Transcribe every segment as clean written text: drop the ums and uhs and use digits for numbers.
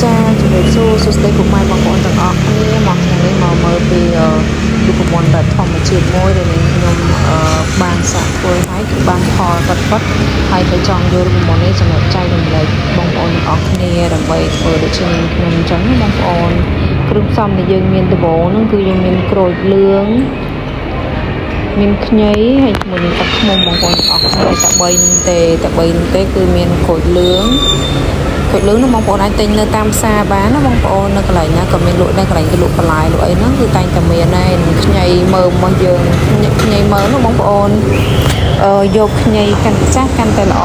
ចាជំរាបសួរសួស្តីពុកម៉ែបងប្អូនទាំងអស់គ្នាមកថ្ងៃនេះមកមើលពីរូបមន្តបែបធម្មជាតិមួយដែលខ្ញុំបានសាកធ្វើហើយគឺបានផលពិតហើយក៏ចង់យករូបមន្តនេះសម្រាប់ចែករំលែកបងប្អូនទាំងអស់គ្នាដើម្បីធ្វើដូចជាខ្ញុំអញ្ចឹងបងប្អូនគ្រឿងផ្សំដែលយើងមានដំបូងហ្នឹងគឺយើងមានក្រូចលឿងមានខ្ញីហើយជាមួយនឹងទឹកឃ្មុំបងប្អូនទាំងអស់គ្នាតែ3នឹងទេគឺមានក្រូចលឿងនោះបងប្អូនអាចទិញនៅតាមផ្សារបានណាបងប្អូននៅកន្លែងណាក៏មានលក់ដែរកន្លែងគេលក់បន្លែលក់អីហ្នឹងគឺតែងតែមានដែរខ្ញីមើមរបស់យើងខ្ញីមើមនោះបងប្អូនយកខ្ញីកាន់ចាស់កាន់តែល្អ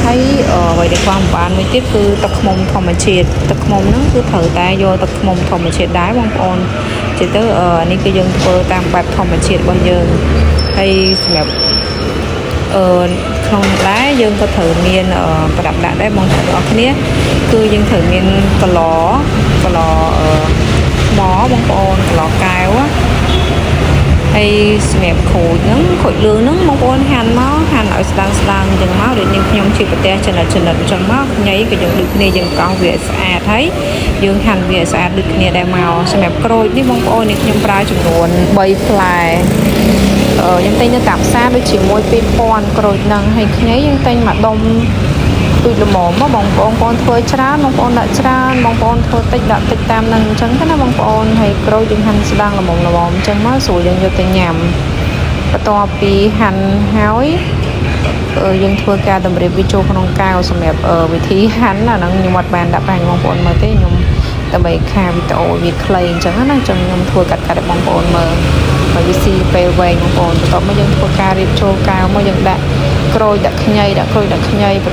ហើយអ្វីដែលខ្វះមិនបានមួយទៀតគឺទឹកឃ្មុំធម្មជាតិទឹកឃ្មុំហ្នឹងគឺត្រូវតែយកទឹកឃ្មុំធម្មជាតិដែរបងប្អូនជាទៅនេះគឺយើងធ្វើតាមបែបធម្មជាតិរបស់យើងហើយសម្រាប់ក្នុងដែរយើងក៏ត្រូវមានប្រដាប់ដាក់ដែរបងប្អូនទាំងអស់គ្នាគឺយើងត្រូវមានកន្លថ្មបងប្អូនកន្លកែវហើយសម្រាប់ក្រូចហ្នឹងក្រូចលឿងហ្នឹងបងប្អូនហាន់ឲ្យស្ដើងអញ្ចឹងមកដូចខ្ញុំជាប្រទេសចំណិតអញ្ចឹងមកខ្ញីក៏យើងដូចគ្នាយើងកោសវាឲ្យស្អាតហើយយើងហាន់វាឲ្យស្អាតដូចគ្នាដែរមកសម្រាប់ក្រូចនេះបងប្អូននេះខ្ញុំប្រើចំនួន3ផ្លែខ្ញុំទិញនៅតាមផ្សារដូចជាមួយ2000ក្រូចហ្នឹងហើយខ្ញីយើងទិញមួយដុំទូចល្មមមកបងប្អូនធ្វើច្រើនបងប្អូនដាក់ច្រើនបងប្អូនធ្វើតិចដាក់តិចតាមនឹងអញ្ចឹងណាបងប្អូនហើយក្រូចយើងហាន់ស្ដើងល្មមអញ្ចឹងមកស្រួលយើងយកទៅញ៉ាំបន្ទាប់ពីហាន់ហើយយើងធ្វើការតម្រៀបវាចូលក្នុងកែវសម្រាប់វិធីហាន់អាហ្នឹងខ្ញុំអត់បានដាក់បញ្ហាបងប្អូនមើលទេខ្ញុំដើម្បីខាវីដេអូវាខ្លីអញ្ចឹងណាអញ្ចឹងខ្ញុំធ្វើកាត់ឲ្យបងប្អូនមើលហើយវាស៊ីពេលវែងបងប្អូនបន្ទាប់មកយើងធ្វើការរៀបចូលកែវមកយើងដាក់ក្រូចដាក់ខ្ញីបន្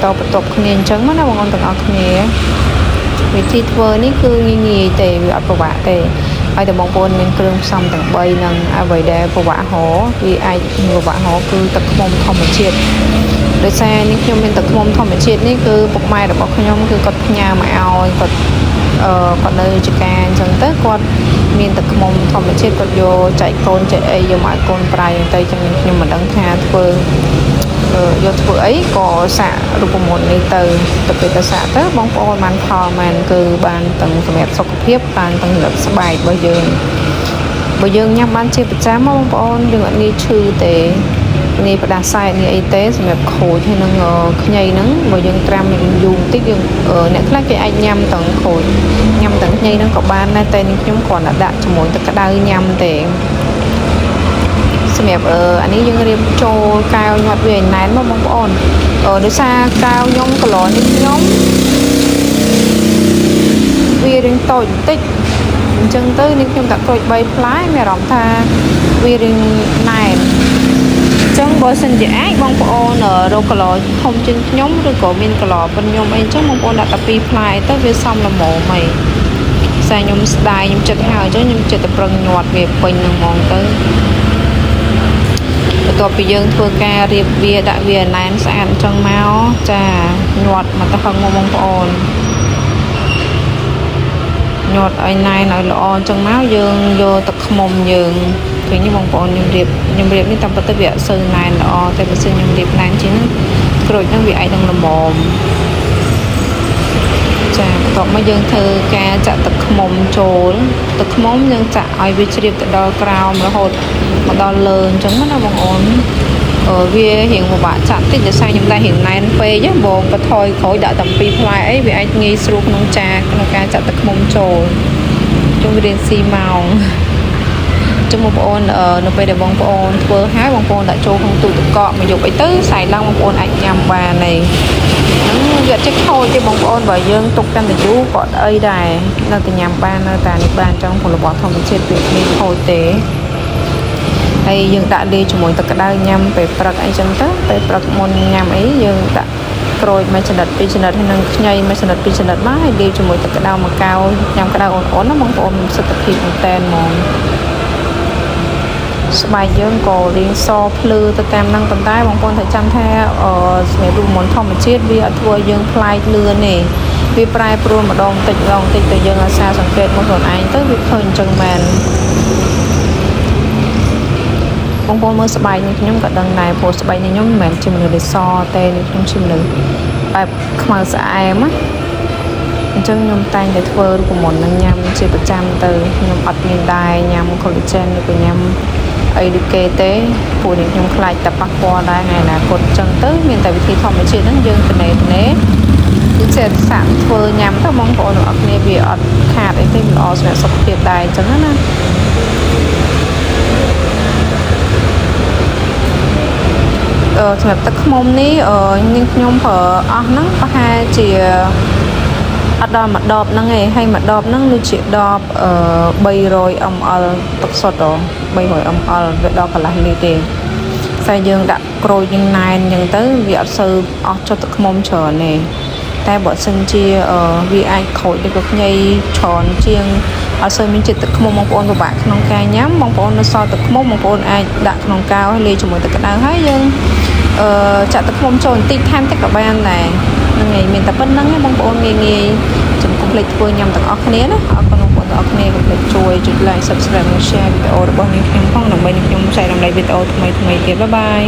ទាប់គ្នាអញ្ចឹងណាបងប្អូនទាំងអស់គ្នាវិធីធ្វើនេះគឺងាយទេវាអត់ពិបាកទេហើយតែបងប្អូនមានគ្រឿងផ្សំទាំង3ហ្នឹងអ្វីដែលពិបាករវាអាចពិបាករគឺទឹកឃ្មុំធម្មជាតិដោយសារនេះខ្ញុំមានទឹកឃ្មុំធម្មជាតិនេះគឺពុកម៉ែរបស់ខ្ញុំគឺគាត់ផ្ញើមកឲ្យគាត់នៅចការអញ្ចឹងទៅគាត់មានទឹកឃ្មុំធម្មជាតិគាត់យកចែកកូនចែកអីយកមកឲ្យកូនប្រៃទៅចឹងខ្ញុំមិនដឹងថាធ្វើអីក៏សាករូបមន្តនេះទៅពេលទៅសាកទៅបងប្អូនបានផលមែនគឺបានទាំងសម្រាប់សុខភាពបានទាំងសម្រាប់ស្បែករបស់យើងបើយើងញ៉ាំបានជាប្រចាំបងប្អូនយើងអត់ងាយឈឺទេនេះផ្ដាសាយនេះអីទេសម្រាប់ខូចហើយនឹងខ្ញីហ្នឹងបើយើងត្រាំយូរបន្តិចយើងអ្នកខ្លះគេអាចញ៉ាំទាំងខូចញ៉ាំទាំងខ្ញីហ្នឹងក៏បានដែរតែនេះខ្ញុំគ្រាន់តែដាក់ជាមួយទឹកក្តៅញ៉ាំទេសម្រាប់អានេះយើងរៀបចូលកែវញាត់វាឲ្យណែនមកបងប្អូនដោយសារកែវខ្ញុំកន្លងនេះខ្ញុំវារៀងតូចបន្តិចអញ្ចឹងទៅនេះខ្ញុំដាក់ក្រូច3ផ្លែមានអារម្មណ៍ថាវារៀងណែនចឹងបើសិនជាអាចបងប្អូនរកគីឡូធំជាងខ្ញុំឬក៏មានគីឡូប៉ុនខ្ញុំអីចឹងបងប្អូនដាក់តែ2ផ្លែទៅវាសមល្មមហីផ្សាយខ្ញុំស្ដាយខ្ញុំចិត្តហើយចឹងខ្ញុំចិត្តតែប្រឹងញាត់វាពេញនឹងហ្មងទៅបន្ទាប់ពីយើងធ្វើការរៀបវាដាក់វាណែនស្អាតអញ្ចឹងមកចាញាត់មកទៅហឹងមកបងប្អូនញាត់ឲ្យណែនឲ្យល្អអញ្ចឹងមកយើងយកទឹកឃ្មុំយើងឃើញទេបងប្អូនខ្ញុំរៀបនេះតាមពិតទៅវាអត់សូវណែនល្អតែបើសិនខ្ញុំរៀបណែនជាងក្រូចហ្នឹងវាអាចនឹងល្មមចាបន្ទាប់មកយើងធ្វើការចាក់ទឹកឃ្មុំចូលទឹកឃ្មុំយើងចាក់ឲ្យវាជ្រាបទៅដល់ក្រោមរហូតមកដល់លើអញ្ចឹងណាបងប្អូនវារៀងពិបាកចាក់តិចដោយសារខ្ញុំដែររៀងណែនពេកបងបថយក្រូចដាក់តែ2ផ្លែអីវាអាចងាយស្រួលក្នុងការចាក់ទឹកឃ្មុំចូលជុំវារៀងស៊ីម៉ោងចឹងបងប្អូននៅពេលដែលបងប្អូនធ្វើហើយបងប្អូនដាក់ចូលក្នុងទូទឹកកកមកយកអីទៅស្អែកឡើងបងប្អូនអាចញ៉ាំបានហើយហ្នឹងវាអត់ចេះខូចទេបងប្អូនបើយើងទុកកាន់តែយូរក៏អីដែរនៅតែញ៉ាំបាននៅតែនេះបានចឹងផលរបស់ធម្មជាតិវាគ្មានខូចទេហើយយើងដាក់លាយជាមួយទឹកក្តៅញ៉ាំពេលព្រឹកអីចឹងទៅពេលព្រឹកមុនញ៉ាំអីយើងដាក់ក្រូចមួយចំណិត2ចំណិតហើយនឹងខ្ញីមួយចំណិត2ចំណិតមកហើយលាយជាមួយទឹកក្តៅមួយកែវញ៉ាំក្តៅអ៊ុនៗណាបងប្អូនមានសុខភាពមែនតើហ្មងស្បែកយើងក៏រៀងសភ្លឺទៅតាមហ្នឹងប៉ុន្តែបងប្អូនត្រូវចាំថាសម្រាប់រូបមន្តធម្មជាតិវាអត់ធ្វើឲ្យយើងប្លែកលឿនទេវាប្រែប្រួលម្ដងតិចទៅយើងអាសាសង្កេតមកខ្លួនឯងទៅវាឃើញអញ្ចឹងមែនបងប្អូនមើលស្បែកនេះខ្ញុំក៏ដឹងដែរព្រោះស្បែកនេះខ្ញុំមិនមែនជាមនុស្សដែលសទេនេះខ្ញុំជាមនុស្សបែបខ្មៅស្អែមណា អញ្ចឹងខ្ញុំតែងតែធ្វើរូបមន្តនឹងញ៉ាំជាប្រចាំទៅខ្ញុំអត់មានដែរញ៉ាំ collagen ឬក៏ញ៉ាំអីដូចគេទេពួកនេះខ្ញុំខ្លាចតែប៉ះពាល់ដែរថ្ងៃអនាគតអញ្ចឹងទៅមានតែវិធីធម្មជាតិហ្នឹងយើងត្នេគឺចេះសាក់ធ្វើញ៉ាំទៅបងប្អូនទាំងអស់គ្នាវាអត់ខាតអីទេវាល្អសម្រាប់សុខភាពដែរអញ្ចឹងណាសម្រាប់ទឹកឃ្មុំនេះខ្ញុំប្រើអស់ហ្នឹងប្រហែលជាអត់ដល់មួយដបហ្នឹងឯងហើយមួយដបហ្នឹងដូចជាដប300 ml ទឹកសុទ្ធ300 ml វាដល់កន្លះលីត្រទេតែយើងដាក់ក្រូចយើងណែនអញ្ចឹងទៅវាអត់សូវអស់ចុះទឹកឃ្មុំច្រើនទេតែបើសិនជាវាអាចខូចឬក៏ខ្ញីច្រើនជាងអត់សូវមានជាតិទឹកឃ្មុំបងប្អូនពិបាកក្នុងការញ៉ាំបងប្អូននៅសល់ទឹកឃ្មុំបងប្អូនអាចដាក់ក្នុងកៅហើយលាយជាមួយទឹកក្តៅហើយយើងចាក់ទឹកឃ្មុំចូលបន្តិចថែមទឹកក៏បានដែរហ្នឹងហើយមានតែប៉ុណ្្នឹងឯងបងប្អូនងាយចំកុំភ្លេចធ្វើញ៉ាំទាំងអស់គ្នាណាអរគុណបងប្អូនទាំងអស់គ្នាកុំភ្លេចជួយចុច like subscribe និង share វីដេអូរបស់នាងខ្ញុំផងដើម្បីនាងខ្ញុំចែករំលែកវីដេអូថ្មីៗទៀតបាយបាយ